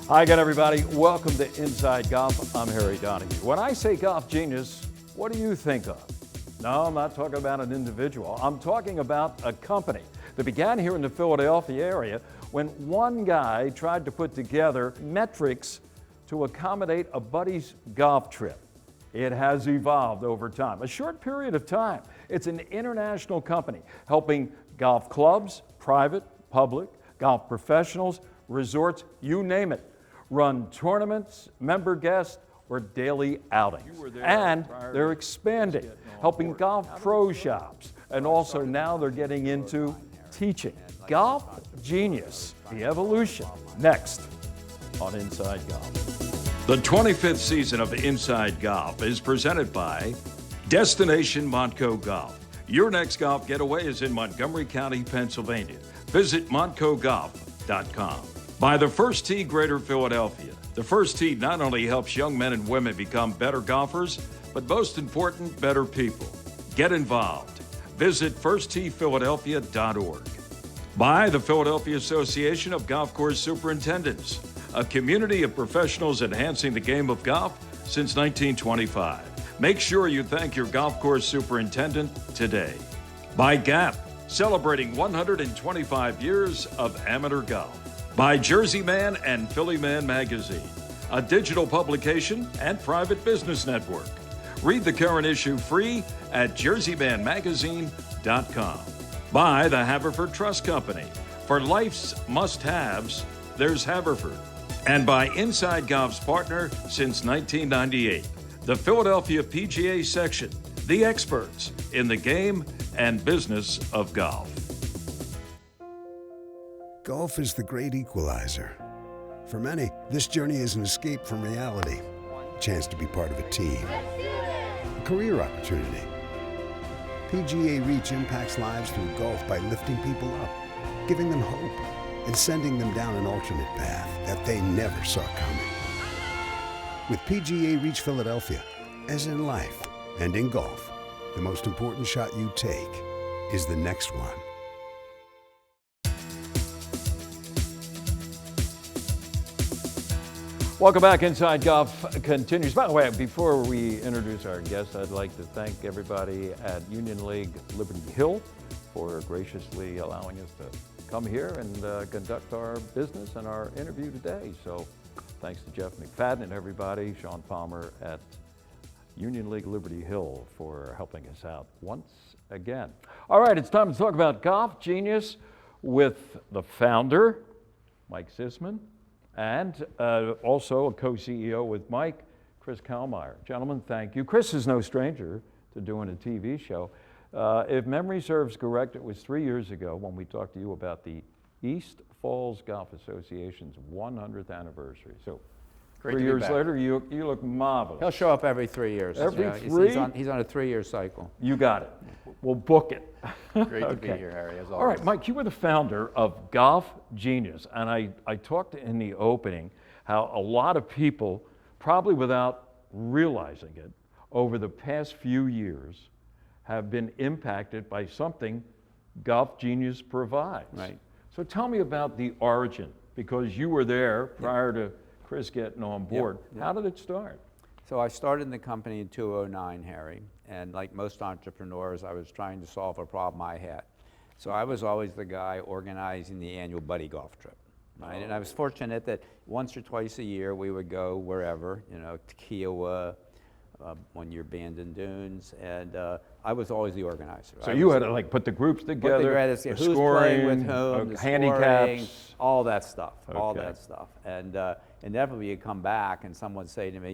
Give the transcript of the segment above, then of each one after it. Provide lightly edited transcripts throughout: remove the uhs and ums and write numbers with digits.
Hi again, everybody. Welcome to Inside Golf. I'm Harry Donahue. When I say golf genius, what do you think of? No, I'm not talking about an individual. I'm talking about a company that began here in the Philadelphia area when one guy tried to put together metrics to accommodate a buddy's golf trip. It has evolved over time, a short period of time. It's an international company helping golf clubs, private, public, golf professionals, resorts, you name it, run tournaments, member guest, or daily outings. And they're expanding, helping golf pro shops, and also now they're getting into teaching. Golf Genius, the evolution, next on Inside Golf. The 25th season of Inside Golf is presented by Destination Montco Golf. Your next golf getaway is in Montgomery County, Pennsylvania. Visit montcogolf.com. By the First Tee Greater Philadelphia. The First Tee not only helps young men and women become better golfers, but most important, better people. Get involved. Visit firstteephiladelphia.org. By the Philadelphia Association of Golf Course Superintendents, a community of professionals enhancing the game of golf since 1925. Make sure you thank your golf course superintendent today. By Gap, celebrating 125 years of amateur golf. By Jersey Man and Philly Man Magazine, a digital publication and private business network. Read the current issue free at jerseymanmagazine.com. By the Haverford Trust Company. For life's must-haves, there's Haverford. And by Inside Golf's partner since 1998, the Philadelphia PGA Section, the experts in the game and business of golf. Golf is the great equalizer. For many, this journey is an escape from reality, a chance to be part of a team, a career opportunity. PGA Reach impacts lives through golf by lifting people up, giving them hope, and sending them down an alternate path that they never saw coming. With PGA Reach Philadelphia, as in life and in golf, the most important shot you take is the next one. Welcome back. Inside Golf continues. By the way, before we introduce our guests, I'd like to thank everybody at Union League Liberty Hill for graciously allowing us to come here and conduct our business and our interview today. So thanks to Jeff McFadden and everybody, Sean Palmer at Union League Liberty Hill for helping us out once again. All right, it's time to talk about Golf Genius with the founder, Mike Sisman, and also a co-CEO with Mike, Chris Kalmeyer. Gentlemen, thank you. Chris is no stranger to doing a TV show. If memory serves correct, it was 3 years ago when we talked to you about the East Falls Golf Association's 100th anniversary. So Great 3 to be years back. later, you look marvelous. He'll show up every 3 years. Every You know, three? He's on a 3-year cycle. You got it. We'll book it. Great to Okay. be here, Harry, as always. All right, Mike, you were the founder of Golf Genius, and I talked in the opening how a lot of people, probably without realizing it, over the past few years have been impacted by something Golf Genius provides. Right. So tell me about the origin, because you were there prior to Chris getting on board. Yep. How did it start? So I started the company in 2009, Harry, and like most entrepreneurs, I was trying to solve a problem I had. So I was always the guy organizing the annual buddy golf trip, right? And I was fortunate that once or twice a year we would go wherever, you know, to Kiowa, 1 year Bandon Dunes, and I was always the organizer. So you had to like put the groups together, the who's playing with scoring, whom, the handicaps. scoring, all that stuff, all Okay. that stuff. And inevitably you'd come back and someone would say to me,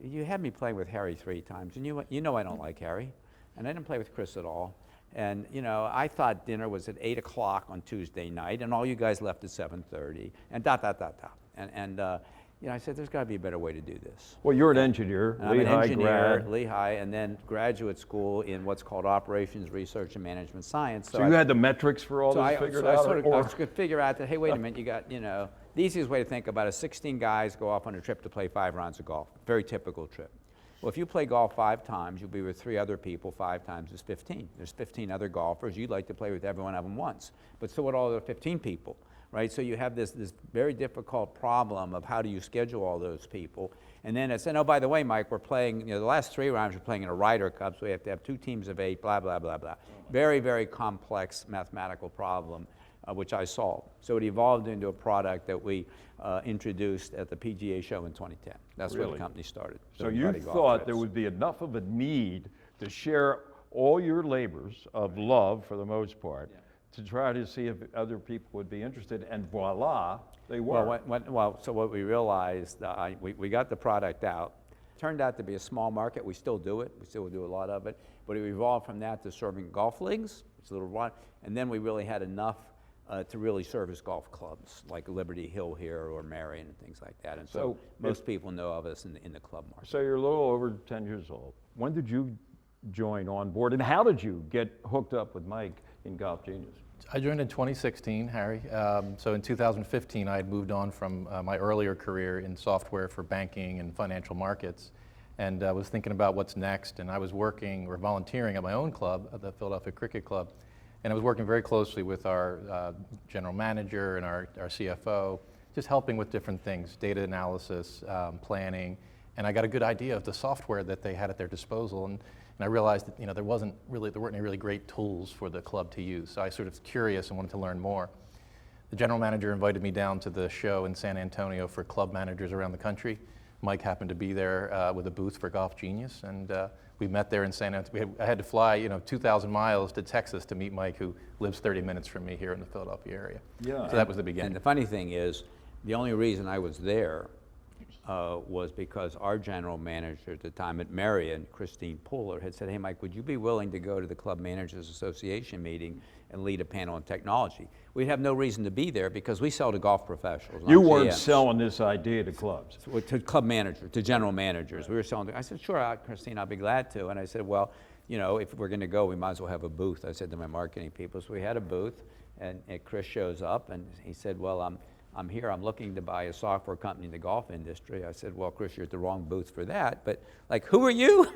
you had me playing with Harry 3 times, and you know I don't like Harry, and I didn't play with Chris at all. And I thought dinner was at 8 o'clock on Tuesday night, and all you guys left at 7:30, and And I said, there's got to be a better way to do this. Well, you're an engineer, And I'm an Lehigh engineer, grad. Lehigh, and then graduate school in what's called operations, research, and management science. So you had the metrics for all this figured out? I could figure out that, hey, wait a minute, you got, the easiest way to think about it is 16 guys go off on a trip to play 5 rounds of golf. Very typical trip. Well, if you play golf 5 times, you'll be with 3 other people. 5 times is 15. There's 15 other golfers. You'd like to play with every one of them once. But so would all the 15 people. right? So you have this very difficult problem of how do you schedule all those people. And then it said, oh, by the way, Mike, we're playing, the last 3 rounds we're playing in a Ryder Cup, so we have to have 2 teams of 8, blah, blah, blah, blah. Very, very complex mathematical problem, which I solved. So it evolved into a product that we introduced at the PGA show in 2010. That's where the company started. So you thought there would be enough of a need to share all your labors of love, for the most part, to try to see if other people would be interested, and voila, they were. So what we realized, we got the product out. Turned out to be a small market. We still do it. We still do a lot of it. But it evolved from that to serving golf leagues. It's a little run. And then we really had enough to really service golf clubs like Liberty Hill here or Marion and things like that. And so most people know of us in the club market. So you're a little over 10 years old. When did you join on board, and how did you get hooked up with Mike in Golf Genius? I joined in 2016, Harry. So in 2015, I had moved on from my earlier career in software for banking and financial markets, and I was thinking about what's next. And I was working or volunteering at my own club, at the Philadelphia Cricket Club, and I was working very closely with our general manager and our CFO, just helping with different things, data analysis, planning, and I got a good idea of the software that they had at their disposal. And I realized that there weren't any really great tools for the club to use. So I was sort of curious and wanted to learn more. The general manager invited me down to the show in San Antonio for club managers around the country. Mike happened to be there with a booth for Golf Genius, and we met there in San Antonio. I had to fly 2,000 miles to Texas to meet Mike, who lives 30 minutes from me here in the Philadelphia area. Yeah. So that was the beginning. And the funny thing is, the only reason I was there was because our general manager at the time at Marion, Christine Pooler, had said, hey, Mike, would you be willing to go to the Club Managers Association meeting and lead a panel on technology? We'd have no reason to be there because we sell to golf professionals. You weren't GMs. selling this idea to clubs. To club managers, to general managers. We were selling to, I said, sure, Christine, I'll be glad to. And I said, well, if we're going to go, we might as well have a booth. I said to my marketing people. So we had a booth, and Chris shows up, and he said, well, I'm here, I'm looking to buy a software company in the golf industry. I said, well, Chris, you're at the wrong booth for that, but who are you?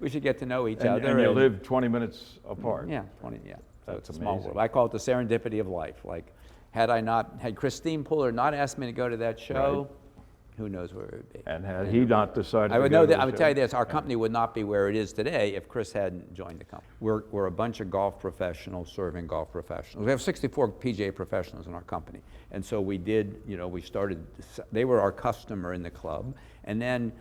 We should get to know each other. And you live 20 minutes apart. Yeah, 20, yeah. So That's it's a small amazing. world. I call it the serendipity of life. Like, had Christine Pooler not asked me to go to that show, who knows where it would be. And had he not decided I would to go know to that. the I would show? tell you this: our company would not be where it is today if Chris hadn't joined the company. We're a bunch of golf professionals serving golf professionals. We have 64 PGA professionals in our company, and so we did. We started. They were our customer in the club, and then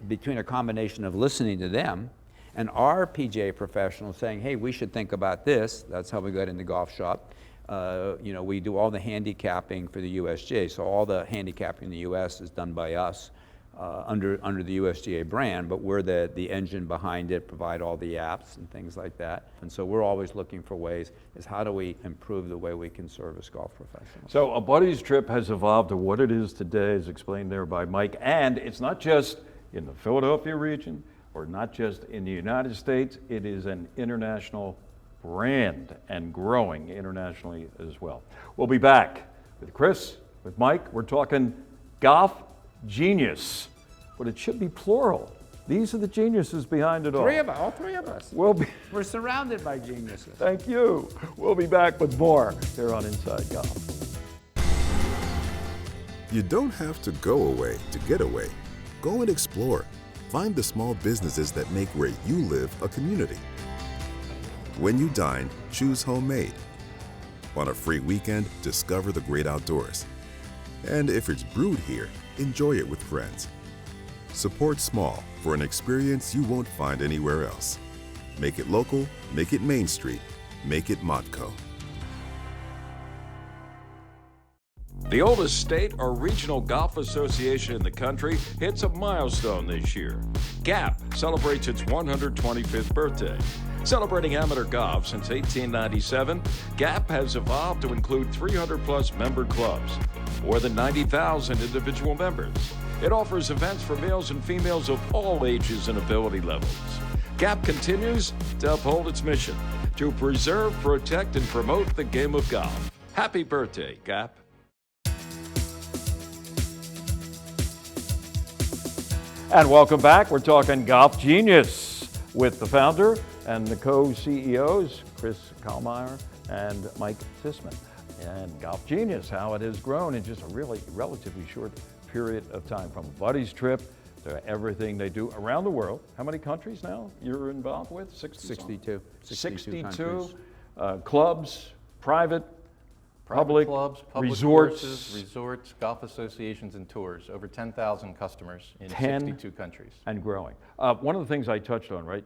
between a combination of listening to them and our PGA professionals saying, "Hey, we should think about this." That's how we got in the golf shop. We do all the handicapping for the USGA, so all the handicapping in the US is done by us under the USGA brand, but we're the engine behind it, provide all the apps and things like that. And so we're always looking for ways, is how do we improve the way we can service golf professionals. So a buddy's trip has evolved to what it is today, as explained there by Mike, and it's not just in the Philadelphia region, or not just in the United States, it is an international brand and growing internationally as well. We'll be back with Chris, with Mike. We're talking Golf Genius, but it should be plural. These are the geniuses behind it all. All three of us. We're surrounded by geniuses. Thank you. We'll be back with more here on Inside Golf. You don't have to go away to get away. Go and explore. Find the small businesses that make where you live a community. When you dine, choose homemade. On a free weekend, discover the great outdoors. And if it's brewed here, enjoy it with friends. Support small for an experience you won't find anywhere else. Make it local, make it Main Street, make it Modco. The oldest state or regional golf association in the country hits a milestone this year. GAP celebrates its 125th birthday. Celebrating amateur golf since 1897, GAP has evolved to include 300-plus member clubs, more than 90,000 individual members. It offers events for males and females of all ages and ability levels. GAP continues to uphold its mission to preserve, protect, and promote the game of golf. Happy birthday, GAP. And welcome back. We're talking Golf Genius with the founder and the co-CEOs, Chris Kallmeyer and Mike Sisman. and Golf Genius, how it has grown in just a really relatively short period of time, from a buddies trip to everything they do around the world. How many countries now you're involved with? 62. 62 countries. Clubs, private, public, clubs, public resorts. courses, resorts, golf associations, and tours. Over 10,000 customers in 10 62 countries. And growing. One of the things I touched on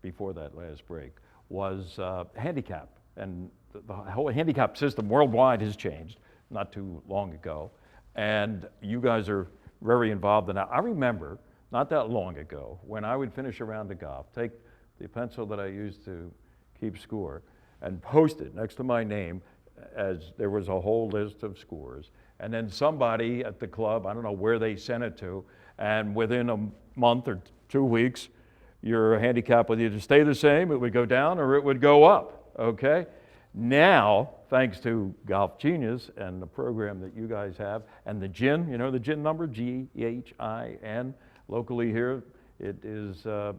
before that last break was handicap. And the whole handicap system worldwide has changed not too long ago. And you guys are very involved in that. I remember not that long ago when I would finish a round of golf, take the pencil that I used to keep score and post it next to my name, as there was a whole list of scores. And then somebody at the club, I don't know where they sent it to, and within a month or 2 weeks, your handicap would either stay the same, it would go down, or it would go up, okay? Now, thanks to Golf Genius and the program that you guys have, and the GIN, you know the GIN number, G-H-I-N, locally here, it is, of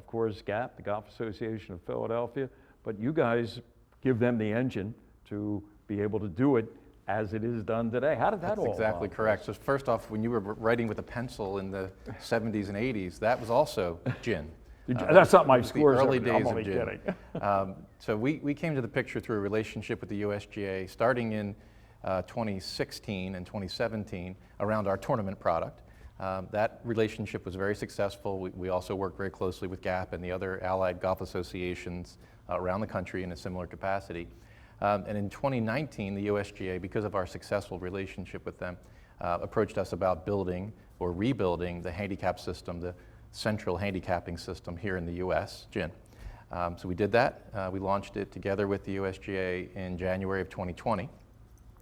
course, GAP, the Golf Association of Philadelphia, but you guys give them the engine to be able to do it as it is done today. How did that That's all exactly evolve? correct. So first off, when you were writing with a pencil in the 70s and 80s, that was also gin. That's not my It was the scores. early I'm days of only gin. kidding. So we came to the picture through a relationship with the USGA starting in 2016 and 2017 around our tournament product. That relationship was very successful. We also worked very closely with GAP and the other allied golf associations around the country in a similar capacity. And in 2019, the USGA, because of our successful relationship with them, approached us about building or rebuilding the handicap system, the central handicapping system here in the US, GIN. So we did that. We launched it together with the USGA in January of 2020.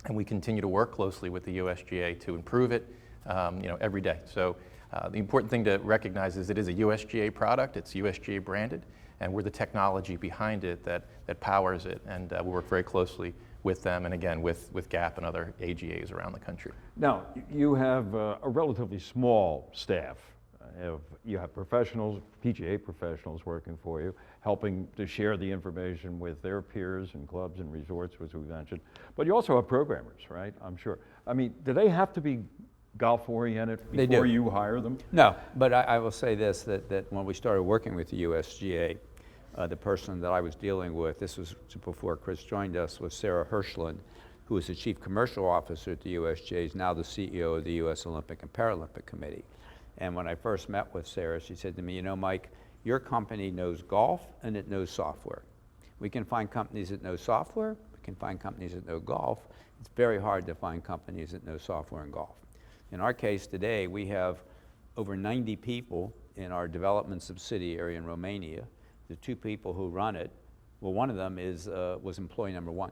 And we continue to work closely with the USGA to improve it every day. So the important thing to recognize is it is a USGA product, it's USGA branded, and we're the technology behind it that powers it. And we work very closely with them, and again, with GAP and other AGAs around the country. Now, you have a relatively small staff. You have professionals, PGA professionals working for you, helping to share the information with their peers and clubs and resorts, as we mentioned. But you also have programmers, right? I'm sure. I mean, do they have to be golf-oriented before you hire them? No, but I will say this, that when we started working with the USGA, the person that I was dealing with, this was before Chris joined us, was Sarah Hirschland, who was the Chief Commercial Officer at the USGA, is now the CEO of the U.S. Olympic and Paralympic Committee. And when I first met with Sarah, she said to me, you know, Mike, your company knows golf and it knows software. We can find companies that know software, we can find companies that know golf. It's very hard to find companies that know software and golf. In our case today, we have over 90 people in our development subsidiary in Romania. The 2 people who run it, well, one of them was employee number 1,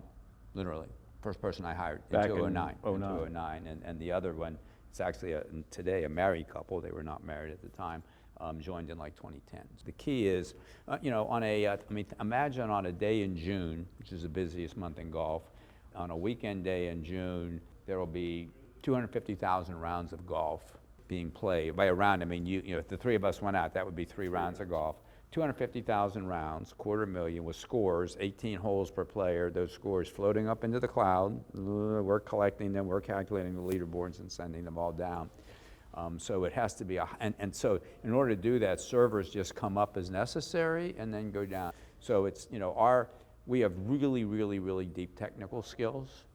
literally. First person I hired in 2009. And the other one, it's actually today a married couple. They were not married at the time. Joined in like 2010. The key is, imagine on a day in June, which is the busiest month in golf, on a weekend day in June, there will be 250,000 rounds of golf being played. By a round, I mean, if the 3 of us went out, that would be 3 rounds of golf. 250,000 rounds, $250,000 with scores, 18 holes per player, those scores floating up into the cloud. We're collecting them, we're calculating the leaderboards and sending them all down. So it has to be, and so in order to do that, servers just come up as necessary and then go down. So it's, we have really, really, really deep technical skills,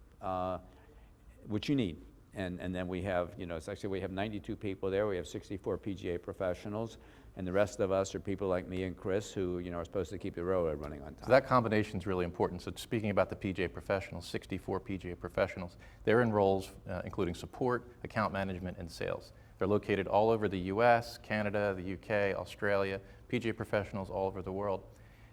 which you need. And then we have, it's actually, we have 92 people there, we have 64 PGA professionals, and the rest of us are people like me and Chris who, are supposed to keep the railroad running on time. So that combination is really important. So speaking about the PGA professionals, 64 PGA professionals, they're in roles including support, account management, and sales. They're located all over the US, Canada, the UK, Australia, PGA professionals all over the world.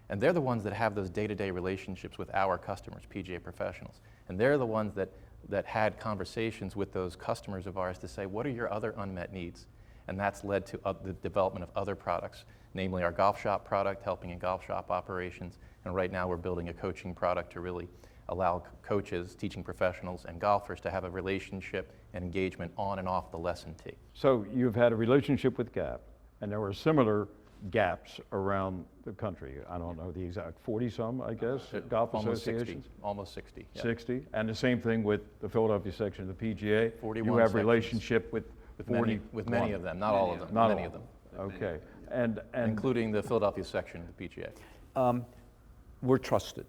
And they're the ones that have those day-to-day relationships with our customers, PGA professionals. And they're the ones that had conversations with those customers of ours to say, what are your other unmet needs? And that's led to the development of other products, namely our golf shop product, helping in golf shop operations. And right now we're building a coaching product to really allow coaches, teaching professionals, and golfers to have a relationship and engagement on and off the lesson tee. So you've had a relationship with GAP, and there were similar gaps around the country. I don't know the exact, 40 some, I guess, golf Almost 60, associations? almost 60. Yeah. 60, and the same thing with the Philadelphia section of the PGA. 41 You have sections. relationship with 40. With many of them, not all of them, Not many all. of them, Okay, and including the Philadelphia section of the PGA. We're trusted.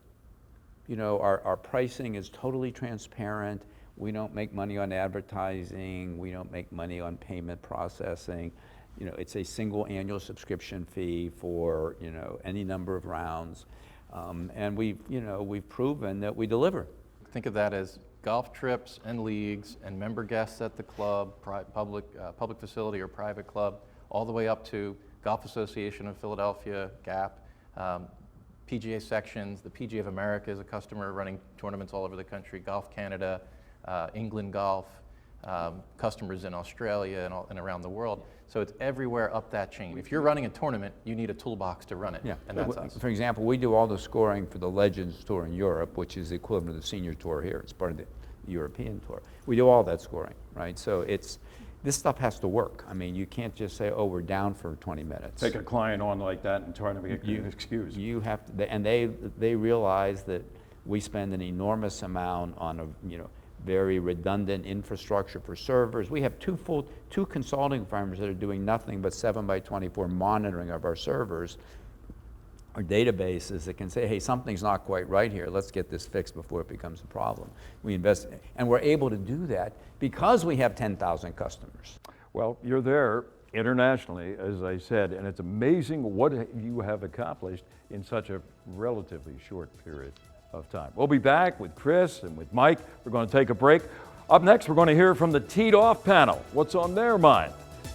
You know, our pricing is totally transparent. We don't make money on advertising. We don't make money on payment processing. You know, it's a single annual subscription fee for, you know, any number of rounds. And we've proven that we deliver. Think of that as golf trips and leagues and member guests at the club, public facility or private club, all the way up to Golf Association of Philadelphia, GAP, PGA sections. The PGA of America is a customer running tournaments all over the country, Golf Canada, England Golf, customers in Australia and around the world. So it's everywhere up that chain. If you're running a tournament, you need a toolbox to run it, and that's us. For example, we do all the scoring for the Legends Tour in Europe, which is the equivalent of the Senior Tour here. It's part of the European Tour. We do all that scoring, right? So this stuff has to work. I mean, you can't just say, oh, we're down for 20 minutes. take a client on like that and try to make an excuse. You have to, and they realize that we spend an enormous amount on very redundant infrastructure for servers. We have two consulting firms that are doing nothing but 7x24 monitoring of our servers, our databases that can say, hey, something's not quite right here. Let's get this fixed before it becomes a problem. We invest, and we're able to do that because we have 10,000 customers. Well, you're there internationally, as I said, and it's amazing what you have accomplished in such a relatively short period of time. We'll be back with Chris and with Mike. We're going to take a break. Up next, we're going to hear from the Teed Off panel, what's on their mind.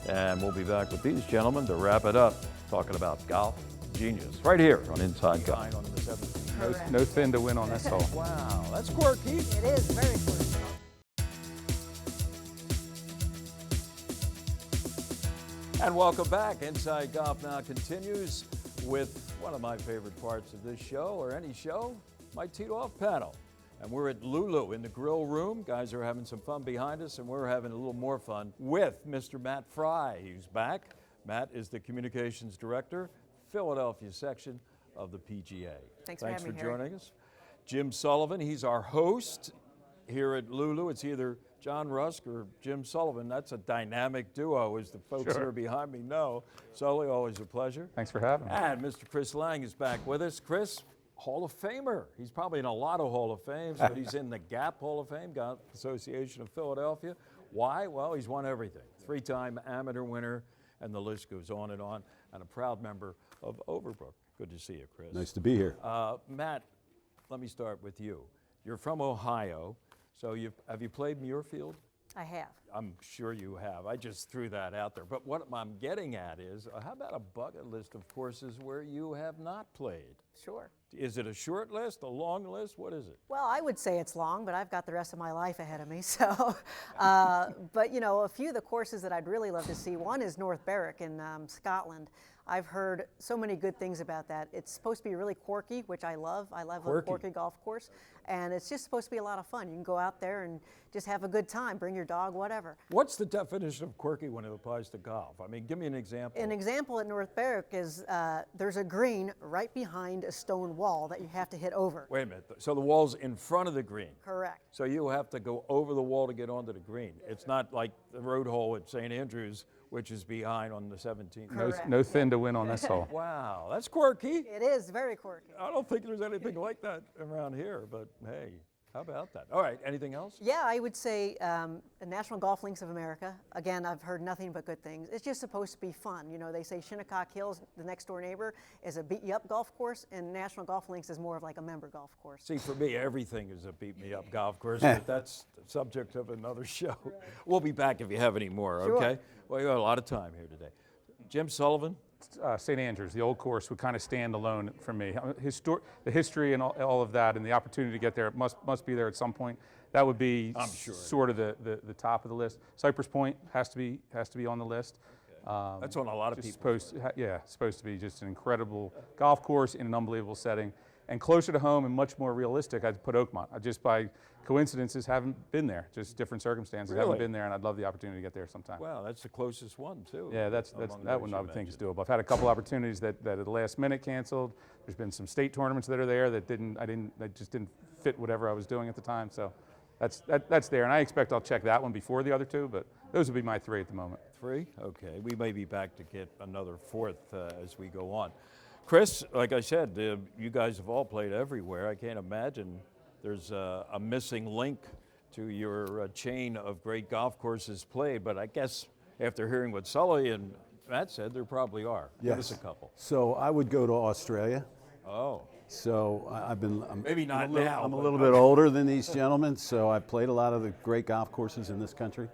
And we'll be back with these gentlemen to wrap it up, talking about golf genius, right here on Inside Golf. No thin to win on this hole. Wow, that's quirky. It is very quirky. And welcome back. Inside Golf now continues with one of my favorite parts of this show, or any show, my Teed Off panel. And we're at Lulu in the grill room. Guys are having some fun behind us, and we're having a little more fun with Mr. Matt Fry. He's back. Matt is the communications director, Philadelphia section of the PGA. Thanks for having me, Harry. joining us. Jim Sullivan, he's our host here at Lulu. It's either John Rusk or Jim Sullivan. That's a dynamic duo, as the folks here behind me know. Sully, always a pleasure. Thanks for having me. And Mr. Chris Lang is back with us. Chris, Hall of Famer. He's probably in a lot of Hall of Fames, but he's in the GAP Hall of Fame, Golf Association of Philadelphia. Why? Well, he's won everything. 3-time amateur winner, and the list goes on, and a proud member of Overbrook. Good to see you, Chris. Nice to be here. Matt, let me start with you. You're from Ohio, so have you played Muirfield? I have. I'm sure you have. I just threw that out there. But what I'm getting at is, how about a bucket list of courses where you have not played? Sure. Is it a short list, a long list? What is it? Well, I would say it's long, but I've got the rest of my life ahead of me. So, but you know, a few of the courses that I'd really love to see. One is North Berwick in Scotland. I've heard so many good things about that. It's supposed to be really quirky, which I love. I love a quirky golf course. And it's just supposed to be a lot of fun. You can go out there and just have a good time, bring your dog, whatever. What's the definition of quirky when it applies to golf? I mean, give me an example. An example at North Berwick is there's a green right behind a stone wall that you have to hit over. Wait a minute. So the wall's in front of the green. Correct. So you have to go over the wall to get onto the green. It's not like the road hole at St. Andrews, which is behind on the 17th. Correct. No thin to win on this hole. Wow, that's quirky. It is very quirky. I don't think there's anything like that around here, but hey, how about that? All right, anything else? Yeah, I would say the National Golf Links of America. Again, I've heard nothing but good things. It's just supposed to be fun. You know, they say Shinnecock Hills, the next door neighbor, is a beat-you-up golf course, and National Golf Links is more of like a member golf course. See, for me, everything is a beat-me-up golf course, but that's the subject of another show. Right. We'll be back if you have any more, Sure. Okay? Well, you got a lot of time here today. Jim Sullivan? St. Andrews, the old course, would kind of stand alone for me. The history and all of that, and the opportunity to get there must be there at some point. That would be sort of the top of the list. Cypress Point has to be on the list. Okay. That's on a lot of people. Supposed to be just an incredible golf course in an unbelievable setting. And closer to home and much more realistic, I'd put Oakmont. I just by coincidences haven't been there, just different circumstances. Really? Haven't been there, and I'd love the opportunity to get there sometime. Wow, that's the closest one, too. Yeah, that one I would think is doable. I've had a couple opportunities that at the last minute canceled. There's been some state tournaments that are there that just didn't fit whatever I was doing at the time. So that's there, and I expect I'll check that one before the other two, but those would be my three at the moment. Three? Okay. We may be back to get another fourth as we go on. Chris, like I said, you guys have all played everywhere. I can't imagine there's a missing link to your chain of great golf courses played, but I guess after hearing what Sully and Matt said, there probably are. Give us a couple. So I would go to Australia. Oh. So Maybe not now. I'm a little bit older than these gentlemen, so I played a lot of the great golf courses in this country.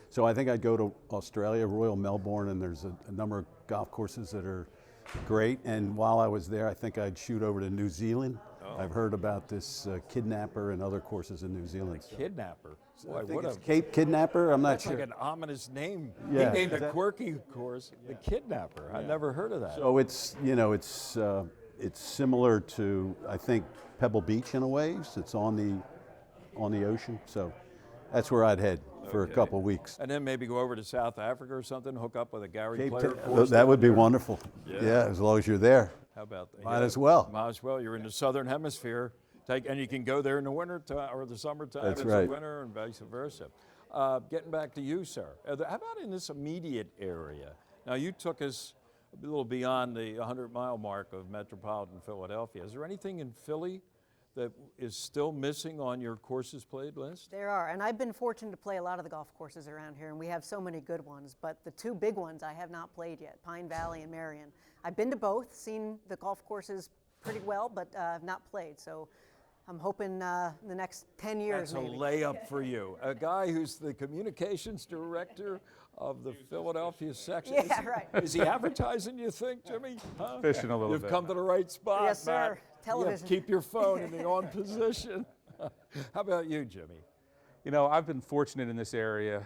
So I think I'd go to Australia, Royal Melbourne, and there's a number of golf courses that are great. And while I was there, I think I'd shoot over to New Zealand. I've heard about this Kidnapper and other courses in New Zealand. Kidnapper? I Boy, think what it's Cape Kidnapper. I'm not that's sure. like an ominous name. Yeah. He named a quirky course the Kidnapper. I never heard of that. So it's similar to, I think, Pebble Beach in a way. It's on the ocean. So that's where I'd head for a couple weeks. And then maybe go over to South Africa or something, hook up with a Gary Player That course. would be wonderful. Yeah, as long as you're there. How about that? Might as well. Might as well. You're in the southern hemisphere. And you can go there in the winter time or the summertime. That's it's right. the winter and vice versa. Getting back to you, sir. How about in this immediate area? Now, you took us a little beyond the 100-mile mark of metropolitan Philadelphia. Is there anything in Philly that is still missing on your courses played list? There are, and I've been fortunate to play a lot of the golf courses around here, and we have so many good ones, but the two big ones I have not played yet, Pine Valley and Marion. I've been to both, seen the golf courses pretty well, but I've not played, so I'm hoping in the next 10 years That's maybe. a layup for you. A guy who's the communications director of the Philadelphia section. Yeah, right. Is he advertising, you think, Jimmy? Huh? Fishing a little You've bit. come to the right spot, Yes, sir. Matt. Television. You have to keep your phone in the on position. How about you, Jimmy? You know, I've been fortunate in this area.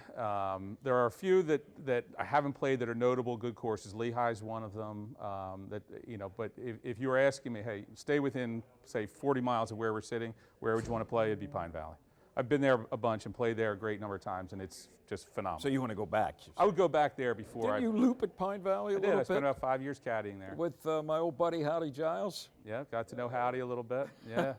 There are a few that I haven't played that are notable good courses. Lehigh's one of them. But if you were asking me, hey, stay within, say, 40 miles of where we're sitting, where would you want to play? It'd be Pine Valley. I've been there a bunch and played there a great number of times, and it's just phenomenal. So you want to go back? I would go back there before Didn't you loop at Pine Valley a I did. little I bit? spent about 5 years caddying there. With my old buddy Howdy Giles? Yeah, got to know Howdy a little bit. Yeah.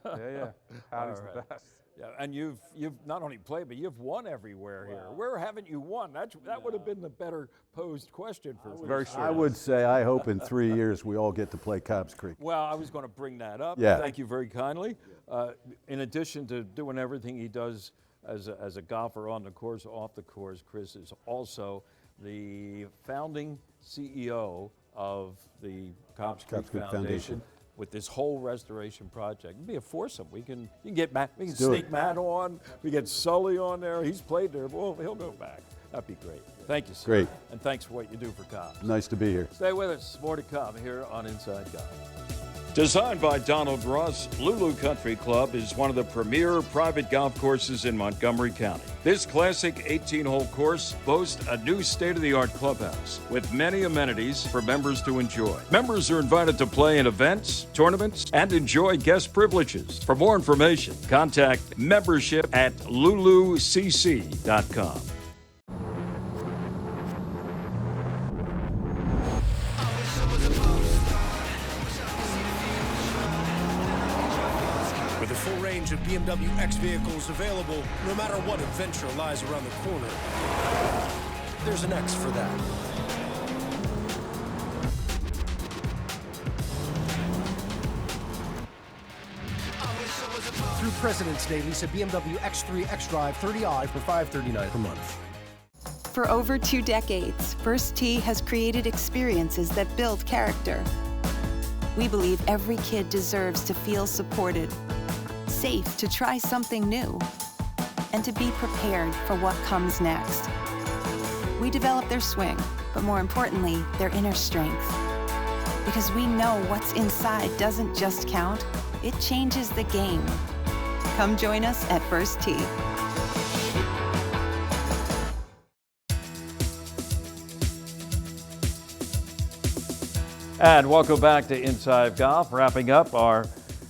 Howdy's the best. Yeah, and you've not only played, but you've won everywhere here. Where haven't you won? That would have been the better posed question for me. Very short. I would say I hope in 3 years we all get to play Cobbs Creek. Well, I was going to bring that up. Yeah. Thank you very kindly. In addition to doing everything he does as a golfer on the course, off the course, Chris is also the founding CEO of the Cobbs Creek Foundation. With this whole restoration project. It'd be a foursome. You can get Matt, we can sneak Matt on, we get Sully on there, he's played there, well, he'll go back. That'd be great. Thank you, sir. Great. And thanks for what you do for Cobbs. Nice to be here. Stay with us, more to come here on Inside Golf. Designed by Donald Ross, Lulu Country Club is one of the premier private golf courses in Montgomery County. This classic 18-hole course boasts a new state-of-the-art clubhouse with many amenities for members to enjoy. Members are invited to play in events, tournaments, and enjoy guest privileges. For more information, contact membership at lulucc.com. With a full range of BMW X vehicles available, no matter what adventure lies around the corner, there's an X for that. Through President's Day, lease a BMW X3 X-Drive 30i for $539 per month. For over 2 decades, First Tee has created experiences that build character. We believe every kid deserves to feel supported, safe to try something new, and to be prepared for what comes next. We develop their swing, but more importantly, their inner strength. Because we know what's inside doesn't just count, it changes the game. Come join us at First Tee. And welcome back to Inside Golf, wrapping up our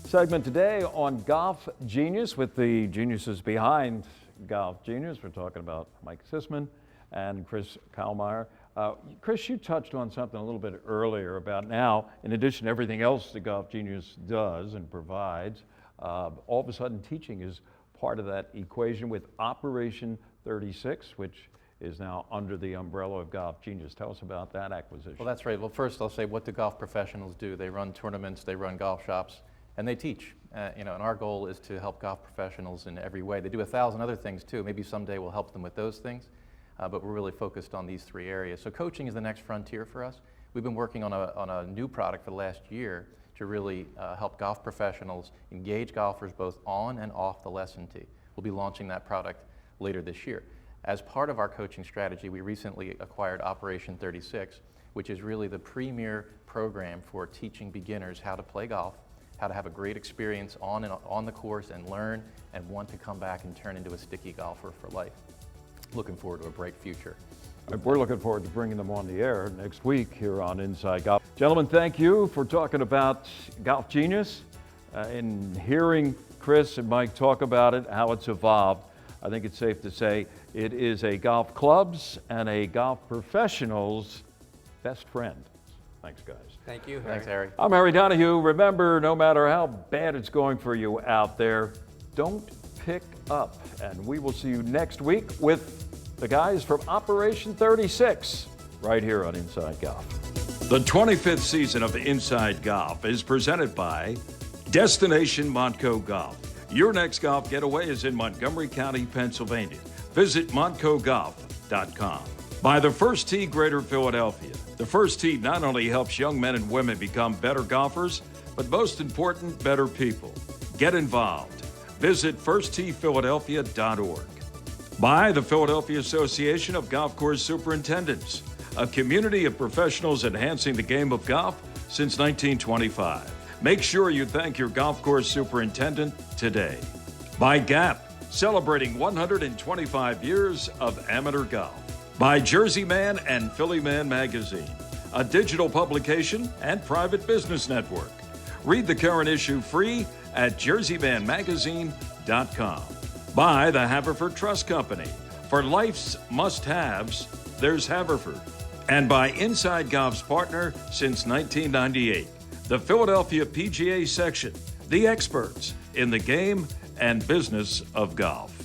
segment today on Golf Genius with the geniuses behind Golf Genius. We're talking about Mike Sisman and Chris Kallmeyer. Chris, you touched on something a little bit earlier about now, in addition to everything else that Golf Genius does and provides, all of a sudden teaching is part of that equation with Operation 36, which is now under the umbrella of Golf Genius. Tell us about that acquisition. Well, that's right. Well, first I'll say, what do golf professionals do? They run tournaments, they run golf shops, and they teach. And our goal is to help golf professionals in every way. They do 1,000 other things too. Maybe someday we'll help them with those things, but we're really focused on these 3 areas. So coaching is the next frontier for us. We've been working on a new product for the last year to really help golf professionals engage golfers both on and off the lesson tee. We'll be launching that product later this year. As part of our coaching strategy, we recently acquired Operation 36, which is really the premier program for teaching beginners how to play golf, how to have a great experience on the course and learn and want to come back and turn into a sticky golfer for life. Looking forward to a bright future. We're looking forward to bringing them on the air next week here on Inside Golf. Gentlemen, thank you for talking about Golf Genius and hearing Chris and Mike talk about it, how it's evolved. I think it's safe to say it is a golf club's and a golf professional's best friend. Thanks, guys. Thank you, Harry. Thanks, Harry. I'm Harry Donahue. Remember, no matter how bad it's going for you out there, don't pick up. And we will see you next week with the guys from Operation 36 right here on Inside Golf. The 25th season of Inside Golf is presented by Destination Montco Golf. Your next golf getaway is in Montgomery County, Pennsylvania. Visit montcogolf.com. By the First Tee Greater Philadelphia. The First Tee not only helps young men and women become better golfers, but most important, better people. Get involved. Visit firstteephiladelphia.org. By the Philadelphia Association of Golf Course Superintendents, a community of professionals enhancing the game of golf since 1925. Make sure you thank your golf course superintendent today. By Gap, celebrating 125 years of amateur golf. By Jersey Man and Philly Man Magazine, a digital publication and private business network. Read the current issue free at jerseymanmagazine.com. By the Haverford Trust Company. For life's must-haves, there's Haverford. And by Inside Golf's partner since 1998, the Philadelphia PGA Section, the experts in the game and business of golf.